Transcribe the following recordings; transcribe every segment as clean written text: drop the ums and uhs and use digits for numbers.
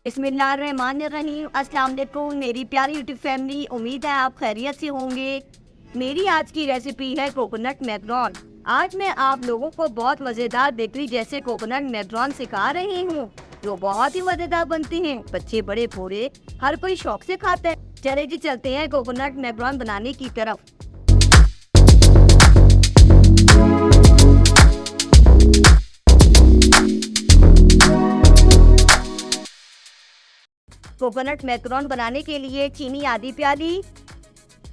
बिस्मिल्लाहिर्रहमानिर्रहीम। अस्सलाम वालेकुम मेरी प्यारी यूट्यूब फैमिली, उम्मीद है आप खैरियत से होंगे। मेरी आज की रेसिपी है कोकोनट मैकरोन। आज मैं आप लोगों को बहुत मज़ेदार बेकरी जैसे कोकोनट मैकरोन सिखा रही हूँ जो बहुत ही मज़ेदार बनती हैं। बच्चे बड़े बूढ़े हर कोई शौक से खाता है। चले जी चलते हैं कोकोनट मैकरोन बनाने की तरफ। कोकोनट मैकरोन बनाने के लिए चीनी आधी प्याली,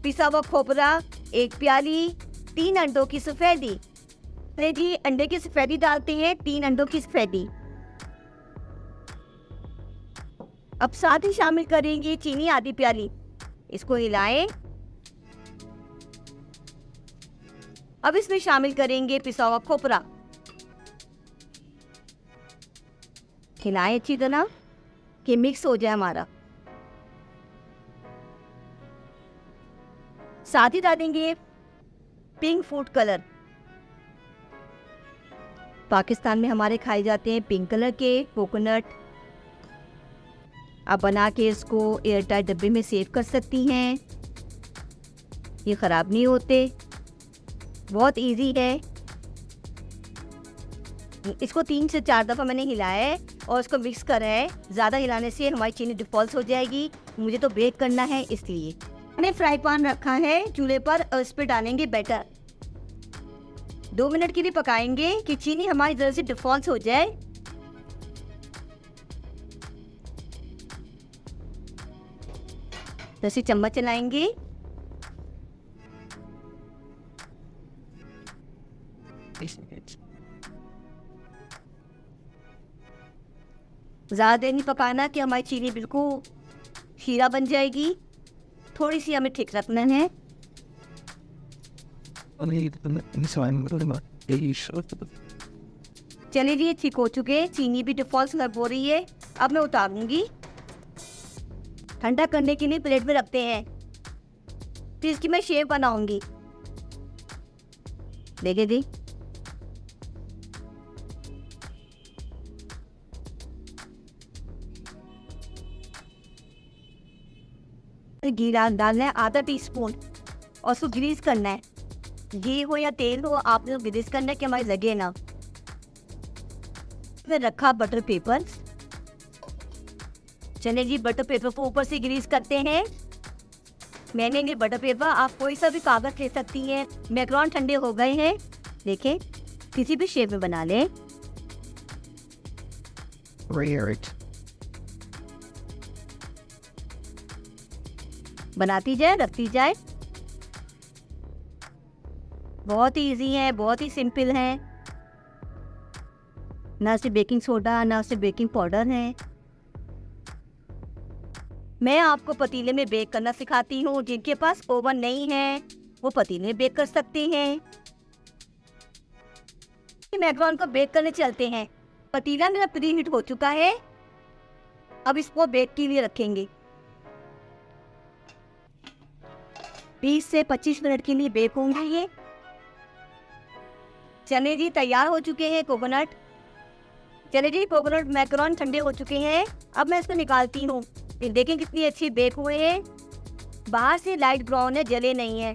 पिसा हुआ खोपरा 1 प्याली, 3 अंडों की सफेदी। जी अंडे की सफेदी डालते हैं, 3 अंडों की सफेदी। अब साथ ही शामिल करेंगे चीनी आधी प्याली। इसको हिलाएं। अब इसमें शामिल करेंगे पिसा हुआ खोपरा। हिलाएं अच्छी तरह कि मिक्स हो जाए हमारा। साथ ही डालेंगे पिंक फूड कलर। पाकिस्तान में हमारे खाए जाते हैं पिंक कलर के कोकोनट। आप बना के इसको एयरटाइट डब्बे में सेव कर सकती हैं, ये ख़राब नहीं होते, बहुत इजी है। इसको 3 से 4 दफ़ा मैंने हिलाया है और इसको मिक्स करा है। ज़्यादा हिलाने से हमारी चीनी डिफॉल्ट हो जाएगी। मुझे तो बेक करना है इसलिए मैंने फ्राई पैन रखा है चूल्हे पर और इस पर डालेंगे बैटर। 2 मिनट के लिए पकाएंगे कि चीनी हमारी जरा से डिफॉल्ट हो जाए। जैसे चम्मच चलाएंगे। ज़्यादा देर नहीं पकाना कि हमारी चीनी बिल्कुल शीरा बन जाएगी। थोड़ी सी हमें ठीक रखना है। चलिए जी ठीक हो चुके, चीनी भी डिफॉल्ट स्लर्प हो रही है। अब मैं उतारूंगी। ठंडा करने के लिए प्लेट में रखते हैं, फिर इसकी मैं शेप बनाऊंगी। देखिए जी घी डालना है आधा टीस्पून और उसको ग्रीस करना है। घी हो या तेल हो, आपने ग्रीस करना है कि हमारे लगे ना। फिर रखा बटर पेपर। चलिए जी बटर पेपर को ऊपर से ग्रीस करते हैं। मैंने ये बटर पेपर, आप कोई सा भी कागज ले सकती हैं। मैकरोन ठंडे हो गए हैं, देखें किसी भी शेप में बना लें। बनाती जाए, रखती जाए। बहुत ही इजी है, बहुत ही सिंपल है। ना सिर्फ बेकिंग सोडा ना सिर्फ बेकिंग पाउडर है। मैं आपको पतीले में बेक करना सिखाती हूँ। जिनके पास ओवन नहीं है वो पतीले में बेक कर सकते हैं। मैकरोन को बेक करने चलते हैं। पतीला मेरा प्री हीट हो चुका है। अब इसको बेक के लिए रखेंगे। 20 से 25 मिनट के लिए बेक होंगे ये। चने जी तैयार हो चुके हैं कोकोनट। चले जी कोकोनट मैकरोन ठंडे हो चुके हैं। अब मैं इसको निकालती हूँ। देखें कितनी अच्छी बेक हुए हैं। बाहर से लाइट ब्राउन है, जले नहीं है।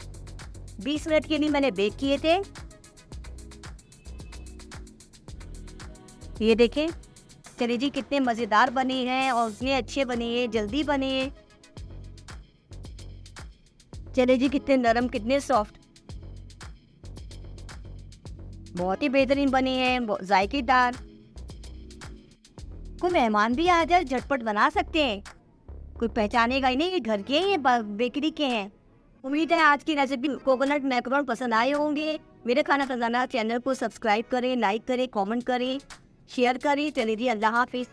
20 मिनट के लिए मैंने बेक किए थे। ये देखें, चले जी कितने मज़ेदार बने हैं और इतने अच्छे बने हैं, जल्दी बने हैं। चले जी कितने नरम, कितने सॉफ्ट, बहुत ही बेहतरीन बने हैं, जायकेदार। कोई मेहमान भी आ जाए झटपट बना सकते हैं, कोई पहचानेगा ही नहीं ये घर के हैं, बेकरी के हैं। उम्मीद है आज की रेसिपी कोकोनट मैकरोन पसंद आए होंगे। मेरे खाना खजाना चैनल को सब्सक्राइब करें, लाइक करें, कमेंट करें, शेयर करें। चलिए जी अल्लाह हाफिज़।